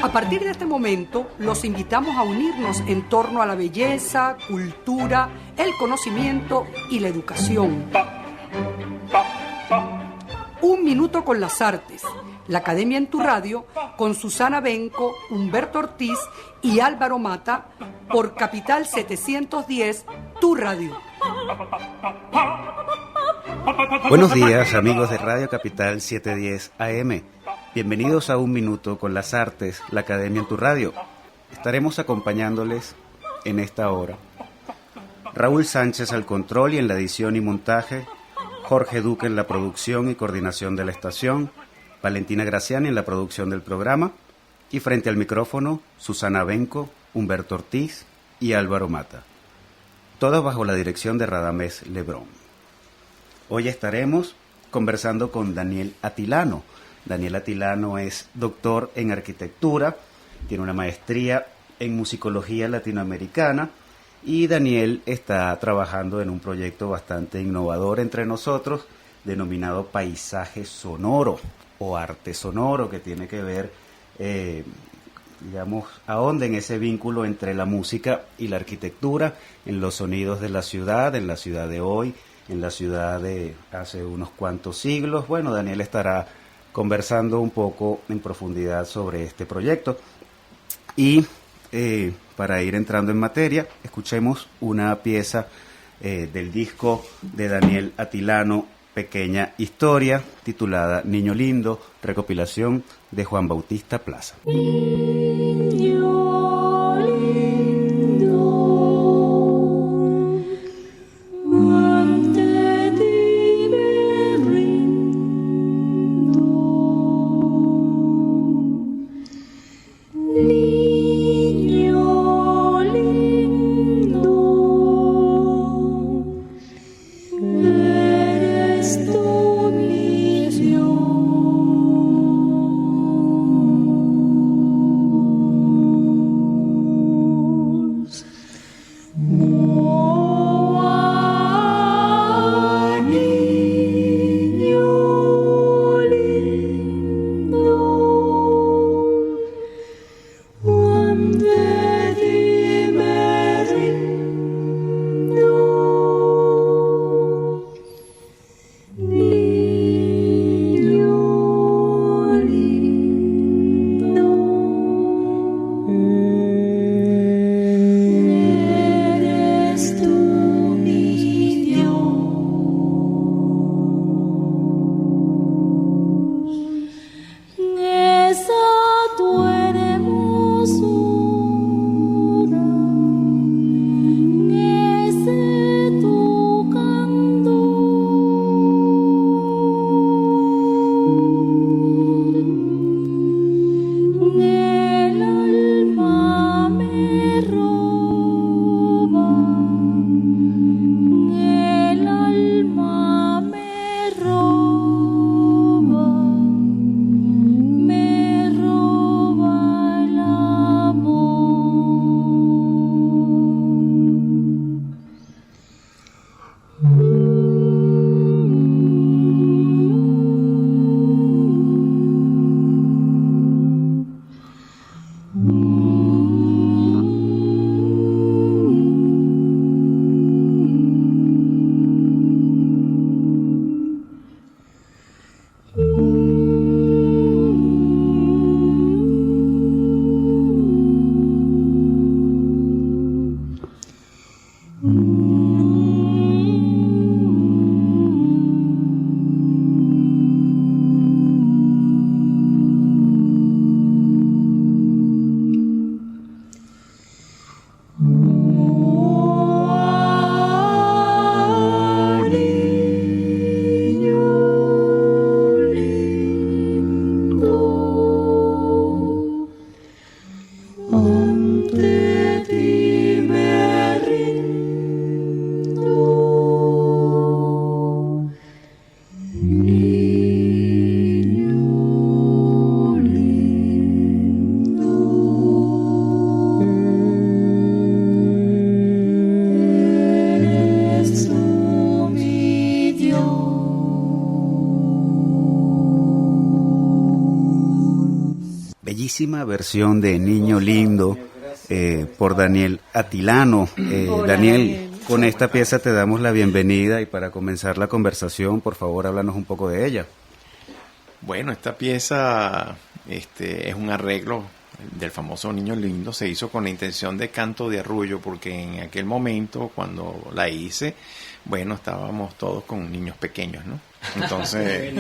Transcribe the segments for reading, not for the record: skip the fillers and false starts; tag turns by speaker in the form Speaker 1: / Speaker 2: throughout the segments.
Speaker 1: A partir de este momento, los invitamos a unirnos en torno a la belleza, cultura, el conocimiento y la educación. Un minuto con las artes. La Academia en tu Radio, con Susana Benco, Humberto Ortiz y Álvaro Mata, por Capital 710, tu radio.
Speaker 2: Buenos días, amigos de Radio Capital 710 AM. Bienvenidos a Un Minuto con las Artes, la Academia en tu Radio. Estaremos acompañándoles en esta hora. Raúl Sánchez al control y en la edición y montaje, Jorge Duque en la producción y coordinación de la estación, Valentina Graciani en la producción del programa, y frente al micrófono, Susana Benco, Humberto Ortiz y Álvaro Mata. Todos bajo la dirección de Radamés Lebrón. Hoy estaremos conversando con Daniel Atilano. Daniel Atilano es doctor en arquitectura, tiene una maestría en musicología latinoamericana y Daniel está trabajando en un proyecto bastante innovador entre nosotros denominado Paisaje Sonoro o Arte Sonoro, que tiene que ver, ahonda en ese vínculo entre la música y la arquitectura, en los sonidos de la ciudad de hoy, en la ciudad de hace unos cuantos siglos. Bueno, Daniel estará conversando un poco en profundidad sobre este proyecto. Y para ir entrando en materia, escuchemos una pieza del disco de Daniel Atilano, Pequeña Historia, titulada Niño Lindo, recopilación de Juan Bautista Plaza. bellísima versión de Niño Lindo por Daniel Atilano. Daniel, con esta pieza te damos la bienvenida y para comenzar la conversación, por favor, háblanos un poco de ella.
Speaker 3: Bueno, esta pieza es un arreglo del famoso Niño Lindo, se hizo con la intención de canto de arrullo, porque en aquel momento, cuando la hice, bueno, estábamos todos con niños pequeños, ¿no? Entonces,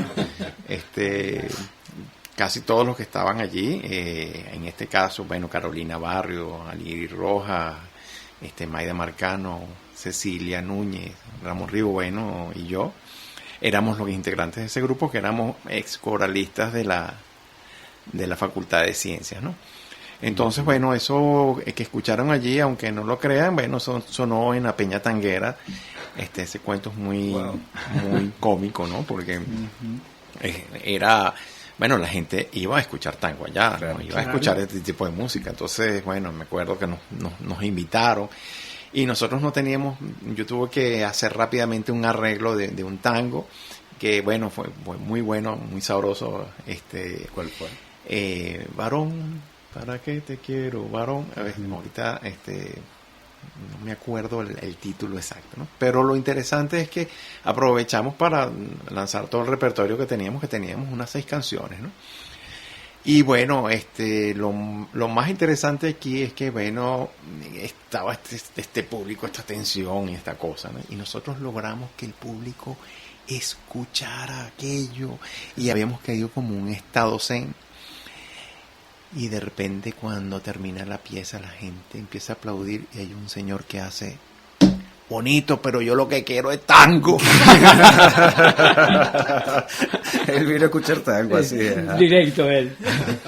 Speaker 3: casi todos los que estaban allí, en este caso, bueno, Carolina Barrio, Aliri Rojas, Maida Marcano, Cecilia Núñez, Ramón Rivo, bueno, y yo, éramos los integrantes de ese grupo, que éramos ex coralistas de la Facultad de Ciencias, ¿no? Entonces, bueno, eso que escucharon allí, aunque no lo crean, bueno, sonó en la Peña Tanguera. Ese cuento es muy cómico, ¿no? Porque era, bueno, la gente iba a escuchar tango allá, claro, ¿no? Iba a escuchar este tipo de música. Entonces, bueno, me acuerdo que nos invitaron y nosotros no teníamos, yo tuve que hacer rápidamente un arreglo de un tango que, bueno, fue muy bueno, muy sabroso.
Speaker 2: ¿Cuál fue?
Speaker 3: Varón, ¿para qué te quiero, varón? A ver, ahorita, no me acuerdo el título exacto, ¿no? Pero lo interesante es que aprovechamos para lanzar todo el repertorio que teníamos unas 6 canciones, ¿no? Y bueno, lo más interesante aquí es que, bueno, estaba este público, esta tensión y esta cosa, ¿no? Y nosotros logramos que el público escuchara aquello y habíamos caído como un estado zen. Y de repente, cuando termina la pieza, la gente empieza a aplaudir y hay un señor que hace: bonito, pero yo lo que quiero es tango.
Speaker 2: Él vino a escuchar tango, así es.
Speaker 4: Directo él.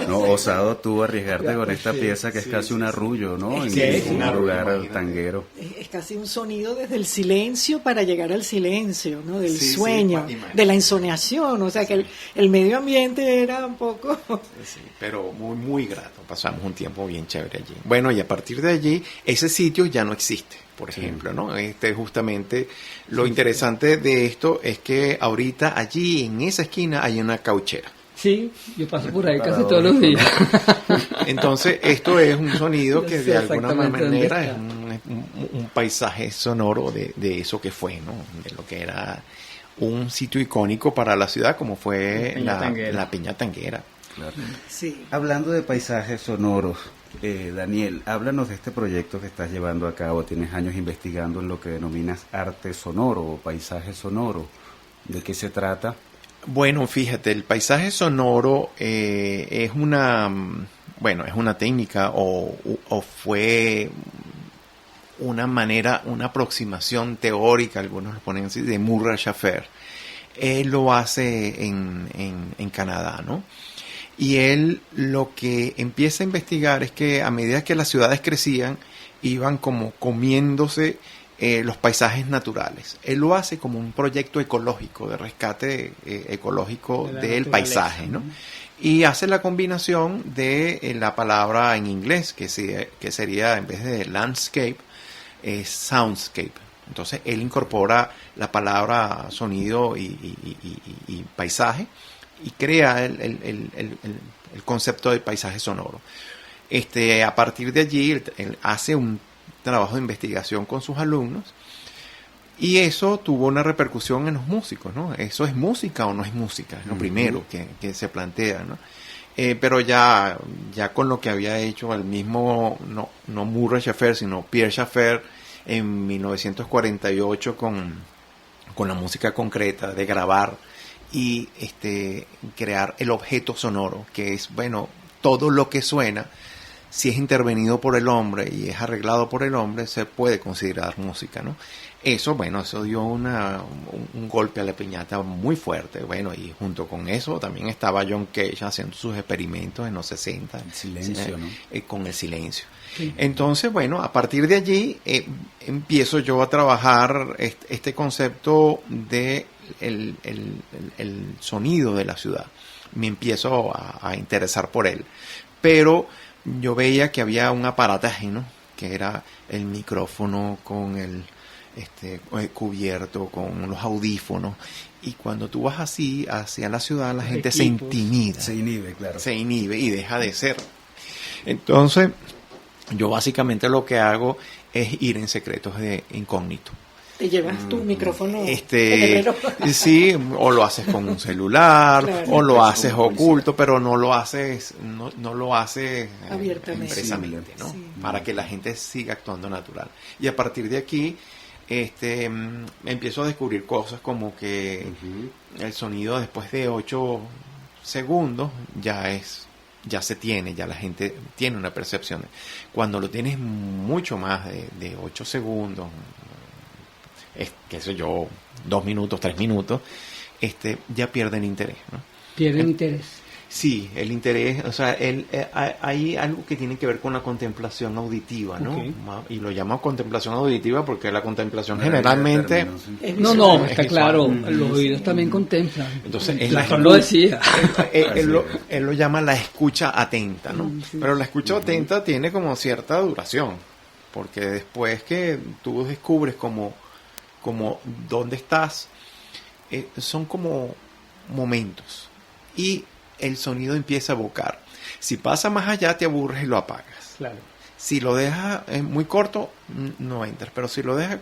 Speaker 2: No, osado tú arriesgarte con esta pieza que es casi un arrullo, ¿no? En un lugar tanguero.
Speaker 5: Es casi un sonido desde el silencio para llegar al silencio, ¿no? Del sueño, de la ensoñación. O sea que el medio ambiente era un poco...
Speaker 3: Sí, pero muy, muy grato. Pasamos un tiempo bien chévere allí. Bueno, y a partir de allí, ese sitio ya no existe, por ejemplo, ¿no? Justamente lo interesante de esto es que ahorita allí en esa esquina hay una cauchera.
Speaker 4: Sí, yo paso por ahí casi todos los días.
Speaker 3: Entonces, esto es un sonido que de alguna manera es un paisaje sonoro de eso que fue, ¿no? De lo que era un sitio icónico para la ciudad, como fue la Peña Tanguera.
Speaker 2: Claro.
Speaker 5: Sí.
Speaker 2: Hablando de paisajes sonoros, Daniel, háblanos de este proyecto que estás llevando a cabo. Tienes años investigando en lo que denominas arte sonoro o paisaje sonoro. ¿De qué se trata?
Speaker 3: Bueno, fíjate, el paisaje sonoro es una técnica o fue una manera, una aproximación teórica, algunos lo ponen así, de Murray Schafer. Él lo hace en Canadá, ¿no? Y él lo que empieza a investigar es que a medida que las ciudades crecían, iban como comiéndose los paisajes naturales. Él lo hace como un proyecto ecológico, de rescate ecológico del paisaje, ¿no? Y hace la combinación de la palabra en inglés, que sería, en vez de landscape, soundscape. Entonces, él incorpora la palabra sonido y paisaje, y crea el concepto de paisaje sonoro. A partir de allí, él hace un trabajo de investigación con sus alumnos y eso tuvo una repercusión en los músicos, ¿no? ¿Eso es música o no es música? Es lo primero que se plantea, ¿no? Pero ya con lo que había hecho el mismo, no Murray Schafer, sino Pierre Schafer en 1948 con la música concreta, de grabar y crear el objeto sonoro, que es, bueno, todo lo que suena, si es intervenido por el hombre y es arreglado por el hombre, se puede considerar música, ¿no? Eso dio un golpe a la piñata muy fuerte. Bueno, y junto con eso también estaba John Cage haciendo sus experimentos en los 60.
Speaker 2: El silencio, ¿no?
Speaker 3: Con el silencio.
Speaker 4: Sí.
Speaker 3: Entonces, bueno, a partir de allí empiezo yo a trabajar este concepto de el sonido de la ciudad. Me empiezo a interesar por él. Pero yo veía que había un aparataje, ¿no? Que era el micrófono con cubierto con los audífonos. Y cuando tú vas así hacia la ciudad, la gente se intimida.
Speaker 2: Se inhibe, claro.
Speaker 3: Se inhibe y deja de ser. Entonces, yo básicamente lo que hago es ir en secretos de incógnito.
Speaker 5: Te llevas tu micrófono en el reloj.
Speaker 3: Sí, o lo haces con un celular,
Speaker 5: claro,
Speaker 3: o lo haces oculto, pero no lo haces
Speaker 5: abiertamente,
Speaker 3: expresamente, ¿no?
Speaker 5: Sí.
Speaker 3: Para que la gente siga actuando natural. Y a partir de aquí, empiezo a descubrir cosas como que el sonido después de 8 segundos ya la gente tiene una percepción. Cuando lo tienes mucho más de 8 segundos, qué sé yo, 2 minutos, 3 minutos, ya pierden interés, ¿no?
Speaker 4: Pierden interés.
Speaker 3: Sí, el interés, o sea, hay algo que tiene que ver con la contemplación auditiva, ¿no?
Speaker 4: Okay.
Speaker 3: Y lo llamo contemplación auditiva porque la contemplación generalmente...
Speaker 4: No,
Speaker 3: es
Speaker 4: está
Speaker 3: visual.
Speaker 4: claro, los oídos también contemplan.
Speaker 3: Entonces,
Speaker 4: Platón lo decía.
Speaker 3: él lo llama la escucha atenta, ¿no?
Speaker 4: Sí.
Speaker 3: Pero la escucha atenta tiene como cierta duración, porque después que tú descubres como dónde estás, son como momentos. Y el sonido empieza a evocar. Si pasa más allá, te aburres y lo apagas.
Speaker 4: Claro.
Speaker 3: Si lo dejas muy corto, no entras. Pero si lo dejas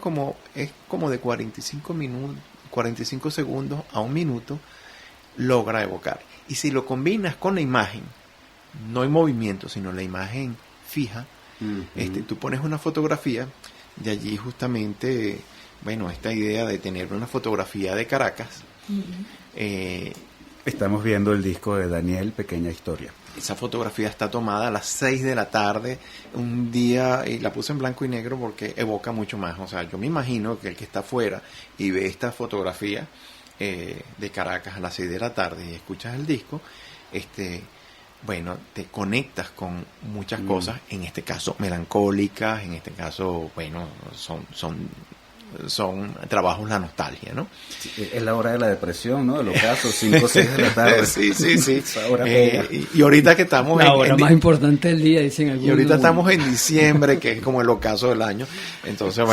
Speaker 3: es como de 45 segundos a 1 minuto, logra evocar. Y si lo combinas con la imagen, no en movimiento, sino la imagen fija, tú pones una fotografía, de allí justamente, esta idea de tener una fotografía de Caracas.
Speaker 2: Estamos viendo el disco de Daniel, Pequeña Historia.
Speaker 3: Esa fotografía está tomada a las 6 de la tarde, un día, y la puse en blanco y negro porque evoca mucho más. O sea, yo me imagino que el que está afuera y ve esta fotografía de Caracas a las 6 de la tarde y escuchas el disco, te conectas con muchas cosas, en este caso melancólicas, en este caso, son trabajos la nostalgia, ¿no?
Speaker 2: Sí, es la hora de la depresión, ¿no? Del ocaso, 5 o 6 de la tarde.
Speaker 3: Sí.
Speaker 2: Esa hora pega.
Speaker 3: Y ahorita que estamos
Speaker 4: La hora más importante del día, dicen algunos.
Speaker 3: Y ahorita estamos en diciembre, que es como el ocaso del año. Entonces,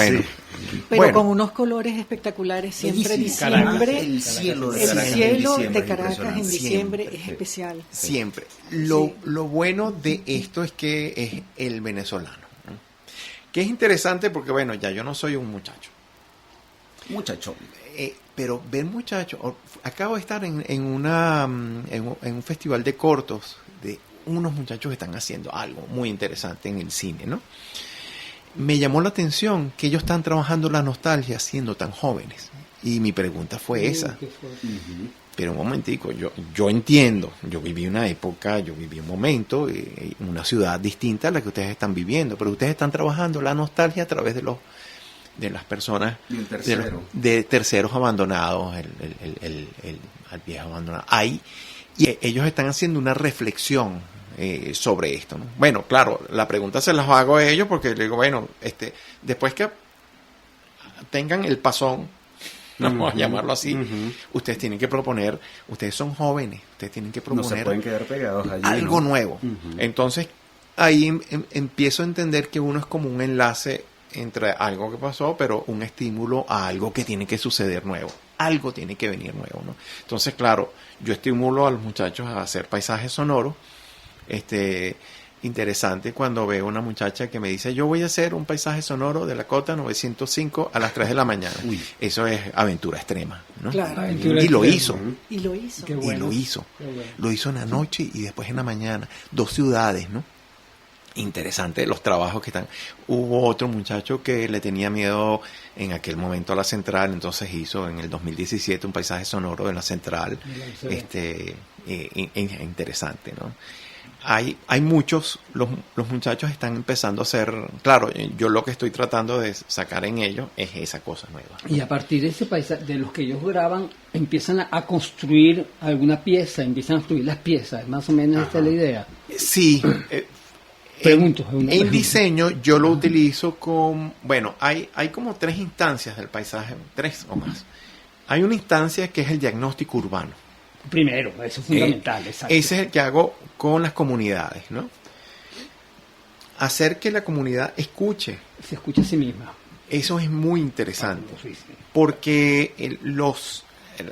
Speaker 5: Pero con unos colores espectaculares, siempre diciembre.
Speaker 2: El cielo
Speaker 5: de Caracas en diciembre es especial.
Speaker 3: Siempre. Lo bueno de esto es que es el venezolano, ¿no? Que es interesante porque, ya yo no soy un muchacho. Pero ver muchachos, acabo de estar en un festival de cortos de unos muchachos que están haciendo algo muy interesante en el cine, ¿no? Me llamó la atención que ellos están trabajando la nostalgia siendo tan jóvenes. Y mi pregunta fue esa. Pero un momentico, yo entiendo, yo viví una época, yo viví un momento, una ciudad distinta a la que ustedes están viviendo, pero ustedes están trabajando la nostalgia a través de las personas, de terceros abandonados, el viejo abandonado. Y ellos están haciendo una reflexión sobre esto, ¿no? Bueno, claro, la pregunta se las hago a ellos porque les digo, después que tengan el pasón, vamos a llamarlo así, ustedes tienen que proponer, ustedes son jóvenes, ustedes tienen que proponer,
Speaker 2: no se pueden quedar pegados allí,
Speaker 3: algo nuevo. Entonces, ahí empiezo a entender que uno es como un enlace entre algo que pasó, pero un estímulo a algo que tiene que suceder nuevo. Algo tiene que venir nuevo, ¿no? Entonces, claro, yo estimulo a los muchachos a hacer paisajes sonoros. Interesante cuando veo una muchacha que me dice, yo voy a hacer un paisaje sonoro de la Cota 905 a las 3 de la mañana. Eso es aventura extrema, ¿no?
Speaker 5: Claro.
Speaker 3: Y lo hizo.
Speaker 5: Y lo hizo.
Speaker 4: Qué bueno.
Speaker 3: Y lo hizo.
Speaker 4: Qué bueno.
Speaker 3: Lo hizo en la noche y después en la mañana. 2 ciudades, ¿no? Interesante los trabajos que están. Hubo otro muchacho que le tenía miedo en aquel momento a la central, entonces hizo en el 2017 un paisaje sonoro de la central. Interesante, ¿no? Hay muchos, los muchachos están empezando a hacer, claro, yo lo que estoy tratando de sacar en ellos es esa cosa nueva, ¿no?
Speaker 4: Y a partir de ese paisaje, de los que ellos graban, empiezan a construir alguna pieza, empiezan a construir las piezas, más o menos esta es la idea.
Speaker 3: Sí.
Speaker 4: Pregunto.
Speaker 3: En diseño yo lo utilizo hay como 3 instancias del paisaje, 3 o más. Hay una instancia que es el diagnóstico urbano.
Speaker 4: Primero, eso es fundamental, exacto.
Speaker 3: Ese es el que hago con las comunidades, ¿no? Hacer que la comunidad escuche.
Speaker 4: Se escucha a sí misma.
Speaker 3: Eso es muy interesante, porque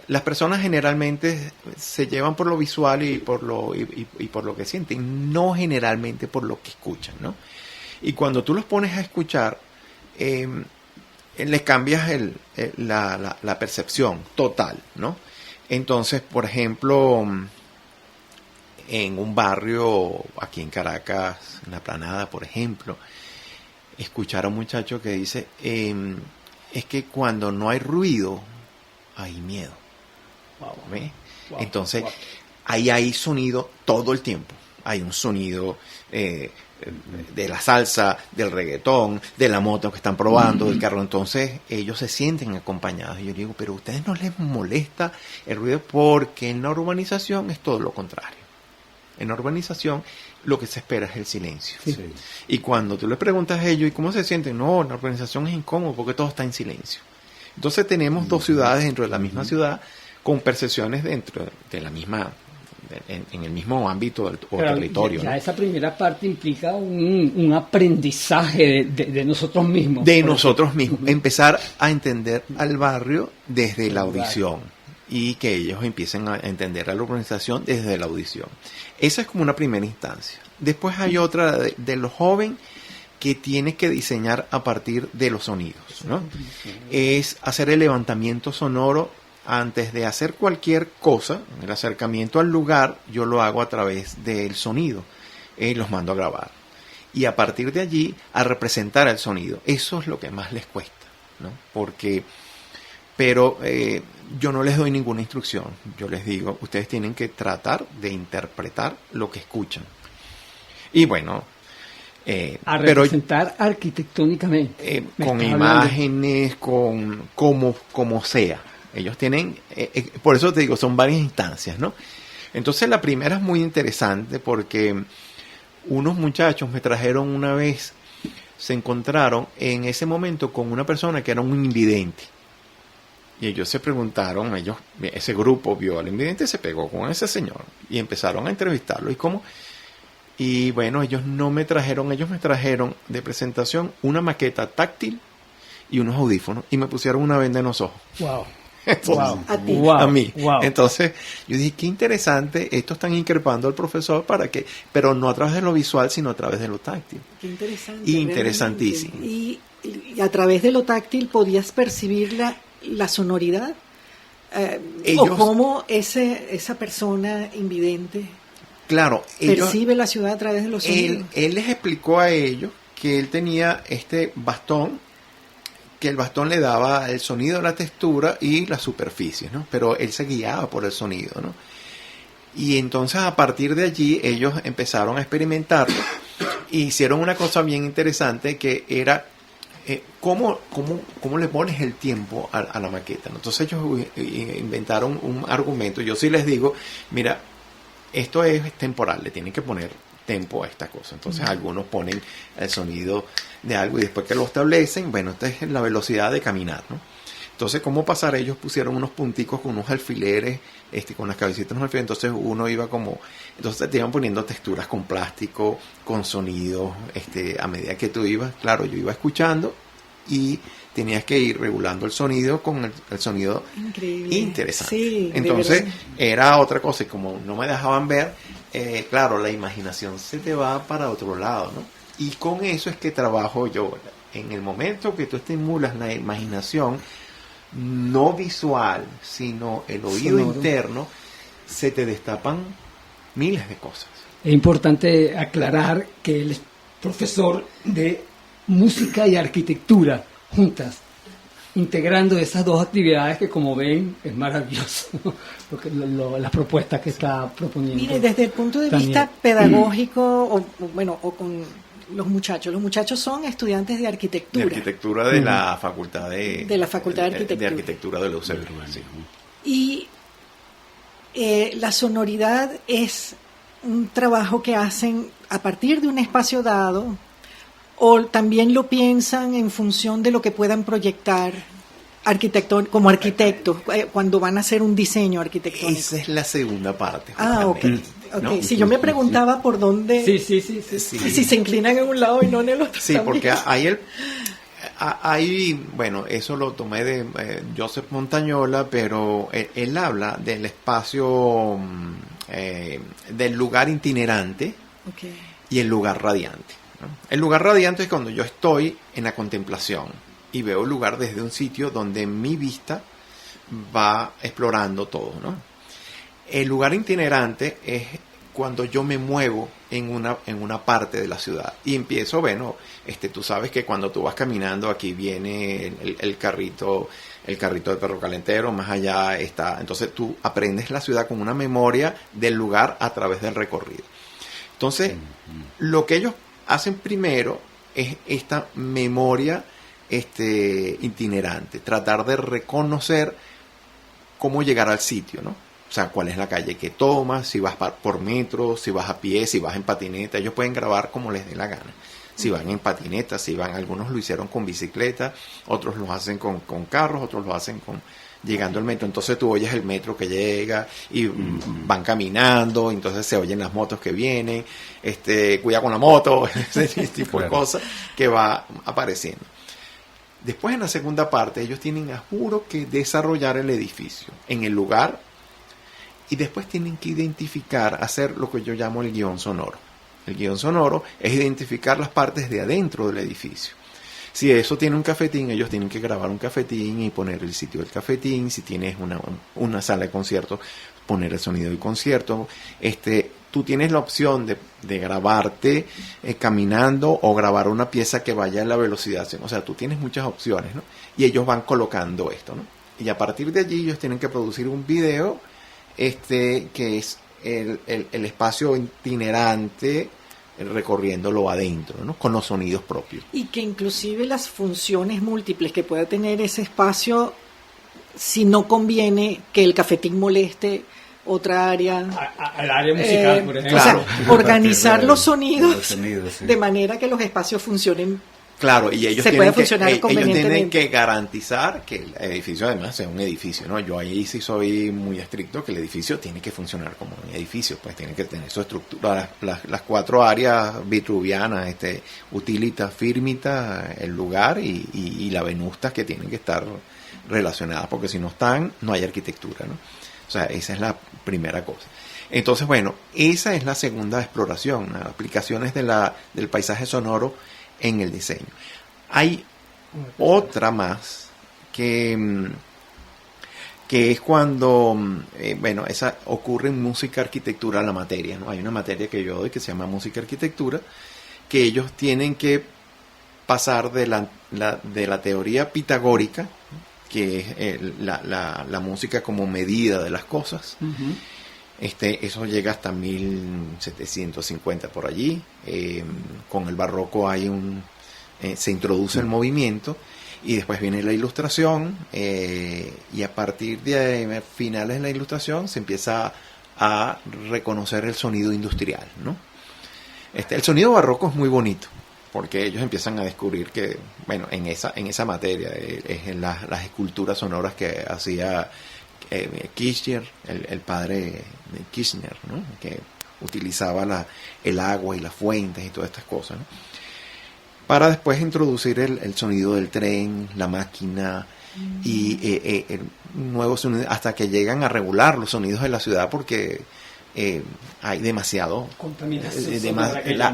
Speaker 3: las personas generalmente se llevan por lo visual y por lo que sienten, no generalmente por lo que escuchan, ¿no? Y cuando tú los pones a escuchar, les cambias la percepción total, ¿no? Entonces, por ejemplo, en un barrio aquí en Caracas, en La Planada, por ejemplo, escuchar a un muchacho que dice, es que cuando no hay ruido, hay miedo. ¿Ve? Entonces, ahí hay sonido todo el tiempo. Hay un sonido de la salsa, del reggaetón, de la moto que están probando, del carro. Entonces, ellos se sienten acompañados. Y yo digo, pero a ustedes no les molesta el ruido, porque en la urbanización es todo lo contrario. En la urbanización lo que se espera es el silencio. Sí. Y cuando tú les preguntas a ellos, ¿y cómo se sienten? No, en la urbanización es incómodo porque todo está en silencio. Entonces tenemos dos ciudades dentro de la misma ciudad con percepciones dentro de la misma, en el mismo ámbito o territorio.
Speaker 4: Ya, ¿no? Esa primera parte implica un aprendizaje de nosotros mismos.
Speaker 3: De nosotros mismos. Empezar a entender al barrio desde la audición. Y que ellos empiecen a entender a la urbanización desde la audición. Esa es como una primera instancia. Después hay otra de los jóvenes que tienes que diseñar a partir de los sonidos, ¿no? Es hacer el levantamiento sonoro antes de hacer cualquier cosa. El acercamiento al lugar yo lo hago a través del sonido. Los mando a grabar. Y a partir de allí a representar el sonido. Eso es lo que más les cuesta, ¿no? Pero yo no les doy ninguna instrucción. Yo les digo, ustedes tienen que tratar de interpretar lo que escuchan. Y bueno,
Speaker 4: a representar arquitectónicamente.
Speaker 3: Con imágenes, con como sea. Ellos tienen, por eso te digo, son varias instancias, ¿no? Entonces la primera es muy interesante porque unos muchachos me trajeron una vez, se encontraron en ese momento con una persona que era un invidente. Y ellos se preguntaron, ese grupo vio al invidente, se pegó con ese señor y empezaron a entrevistarlo. Y bueno, ellos me trajeron de presentación una maqueta táctil y unos audífonos y me pusieron una venda en los ojos.
Speaker 4: Wow.
Speaker 3: Entonces, a mí. Wow. Entonces, yo dije, qué interesante, esto están increpando al profesor pero no a través de lo visual, sino a través de lo táctil.
Speaker 5: Qué interesante.
Speaker 3: Interesantísimo.
Speaker 5: Y a través de lo táctil podías percibir la sonoridad, o cómo esa persona invidente percibe la ciudad a través de los sonidos.
Speaker 3: Él les explicó a ellos que él tenía este bastón, que el bastón le daba el sonido, la textura y las superficies, ¿no? Pero él se guiaba por el sonido, ¿no? Y entonces a partir de allí ellos empezaron a experimentarlo y hicieron una cosa bien interesante que era ¿cómo le pones el tiempo a la maqueta, ¿no? Entonces ellos inventaron un argumento. Yo sí les digo, mira, esto es temporal, le tienen que poner tempo a esta cosa. Entonces algunos ponen el sonido de algo y después que lo establecen, bueno, esta es la velocidad de caminar, ¿no? Entonces, ¿cómo pasar? Ellos pusieron unos punticos con unos alfileres, con las cabecitas de unos alfileres. Entonces uno iba entonces te iban poniendo texturas con plástico, con sonidos, a medida que tú ibas. Claro, yo iba escuchando y tenías que ir regulando el sonido con el sonido.
Speaker 5: Increíble.
Speaker 3: Interesante.
Speaker 5: Sí,
Speaker 3: entonces era otra cosa y como no me dejaban ver, claro, la imaginación se te va para otro lado, ¿no? Y con eso es que trabajo yo. En el momento que tú estimulas la imaginación, no visual, sino el oído interno, se te destapan miles de cosas.
Speaker 4: Es importante aclarar que él es profesor de música y arquitectura juntas, integrando esas dos actividades que, como ven, es maravilloso, ¿no? Porque las propuestas que está proponiendo.
Speaker 5: Mire, desde el punto de vista pedagógico, o con los muchachos son estudiantes de arquitectura.
Speaker 3: De arquitectura de la Facultad de
Speaker 5: la Facultad de Arquitectura.
Speaker 3: De Arquitectura de la UCB. Sí.
Speaker 5: Y la sonoridad es un trabajo que hacen a partir de un espacio dado, o también lo piensan en función de lo que puedan proyectar como arquitectos cuando van a hacer un diseño arquitectónico.
Speaker 3: Esa es la segunda parte.
Speaker 5: Ok. ¿No? Si yo me preguntaba por dónde,
Speaker 4: sí.
Speaker 5: si se inclinan en un lado y no en el otro.
Speaker 3: Sí, también. Porque Ahí, bueno, eso lo tomé de Joseph Montañola, pero él habla del espacio, del lugar itinerante y el lugar radiante, ¿no? El lugar radiante es cuando yo estoy en la contemplación y veo el lugar desde un sitio donde mi vista va explorando todo, ¿no? El lugar itinerante es cuando yo me muevo en una parte de la ciudad y empiezo, bueno, tú sabes que cuando tú vas caminando aquí viene el carrito del perro calentero, más allá está, entonces tú aprendes la ciudad con una memoria del lugar a través del recorrido. Entonces, lo que ellos hacen primero es esta memoria itinerante, tratar de reconocer cómo llegar al sitio, ¿no? O sea, cuál es la calle que tomas, si vas por metro, si vas a pie, si vas en patineta. Ellos pueden grabar como les dé la gana. Si van en patineta, si van, algunos lo hicieron con bicicleta, otros lo hacen con carros, otros lo hacen llegando al metro. Entonces tú oyes el metro que llega y van caminando, entonces se oyen las motos que vienen, cuida con la moto, ese tipo de cosas que va apareciendo. Después, en la segunda parte, ellos tienen, a juro, que desarrollar el edificio en el lugar. Y después tienen que identificar, hacer lo que yo llamo el guión sonoro. El guión sonoro es identificar las partes de adentro del edificio. Si eso tiene un cafetín, ellos tienen que grabar un cafetín y poner el sitio del cafetín. Si tienes una sala de concierto, poner el sonido del concierto. Tú tienes la opción de grabarte caminando o grabar una pieza que vaya a la velocidad. O sea, tú tienes muchas opciones, ¿no? Y ellos van colocando esto, ¿no? Y a partir de allí ellos tienen que producir un video que es el espacio itinerante recorriéndolo adentro, ¿no? Con los sonidos propios.
Speaker 5: Y que inclusive las funciones múltiples que pueda tener ese espacio, si no conviene que el cafetín moleste otra área.
Speaker 4: Al área musical, por ejemplo.
Speaker 5: O sea, organizar los sonidos
Speaker 2: sí.
Speaker 5: de manera que los espacios funcionen.
Speaker 3: Claro, y ellos
Speaker 5: tienen
Speaker 3: que garantizar que el edificio además sea un edificio, ¿no? Yo ahí sí soy muy estricto, que el edificio tiene que funcionar como un edificio, pues tiene que tener su estructura, las 4 áreas vitruvianas, utilita, firmita, el lugar y la venusta, que tienen que estar relacionadas, porque si no están, no hay arquitectura, ¿no? O sea, esa es la primera cosa. Entonces, bueno, esa es la segunda exploración, ¿no? Aplicaciones del paisaje sonoro en el diseño. Hay otra más que es cuando, esa ocurre en música, arquitectura, la materia, ¿no? Hay una materia que yo doy que se llama música, arquitectura, que ellos tienen que pasar de la teoría pitagórica, que es la música como medida de las cosas. Uh-huh. Eso llega hasta 1750 por allí. Con el barroco se introduce el movimiento y después viene la ilustración, y a partir de finales de la ilustración se empieza a reconocer el sonido industrial, ¿no? El sonido barroco es muy bonito porque ellos empiezan a descubrir que, bueno, en esa materia es en las esculturas sonoras que hacía Kirchner, el padre de Kirchner, ¿no? Que utilizaba el agua y las fuentes y todas estas cosas, ¿no? Para después introducir el sonido del tren, la máquina y el nuevo sonido, hasta que llegan a regular los sonidos de la ciudad, porque hay demasiado contaminación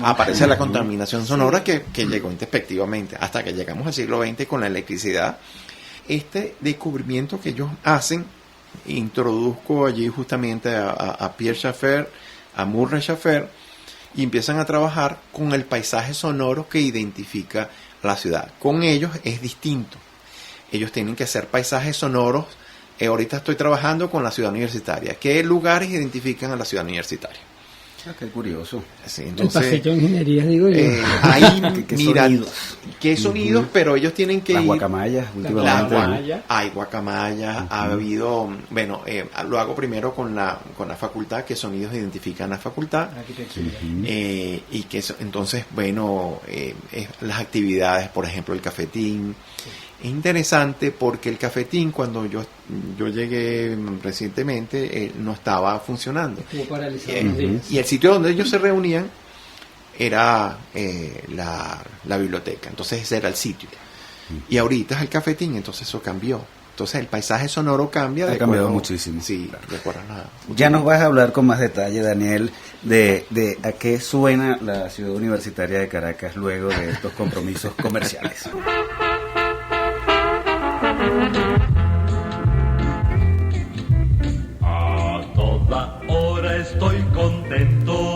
Speaker 3: aparece la contaminación sonora que llegó introspectivamente hasta que llegamos al siglo XX con la electricidad. Este descubrimiento que ellos hacen, introduzco allí justamente a Pierre Schaeffer, a Murray Schaeffer, y empiezan a trabajar con el paisaje sonoro que identifica la ciudad. Con ellos es distinto. Ellos tienen que hacer paisajes sonoros. Ahorita estoy trabajando con la ciudad universitaria. ¿Qué lugares identifican a la ciudad universitaria?
Speaker 2: Qué curioso.
Speaker 3: Sí, entonces,
Speaker 4: el pasillo de ingeniería, digo yo.
Speaker 3: Hay ¿qué sonidos? Pero ellos tienen que
Speaker 2: las
Speaker 3: ir.
Speaker 2: Guacamayas, últimamente.
Speaker 3: Hay guacamayas, ha habido, lo hago primero con la facultad, qué sonidos identifican la facultad. Y que entonces, las actividades, por ejemplo, el cafetín. Es interesante porque el cafetín, cuando yo llegué recientemente, no estaba funcionando. Y el sitio donde ellos se reunían era la biblioteca. Entonces ese era el sitio. Y ahorita es el cafetín, entonces eso cambió. Entonces el paisaje sonoro cambia.
Speaker 2: Ha cambiado muchísimo.
Speaker 3: Sí,
Speaker 2: claro.
Speaker 3: de acuerdo a nada.
Speaker 2: Ya nos vas a hablar con más detalle, Daniel, de a qué suena la ciudad universitaria de Caracas luego de estos compromisos comerciales.
Speaker 6: A toda hora estoy contento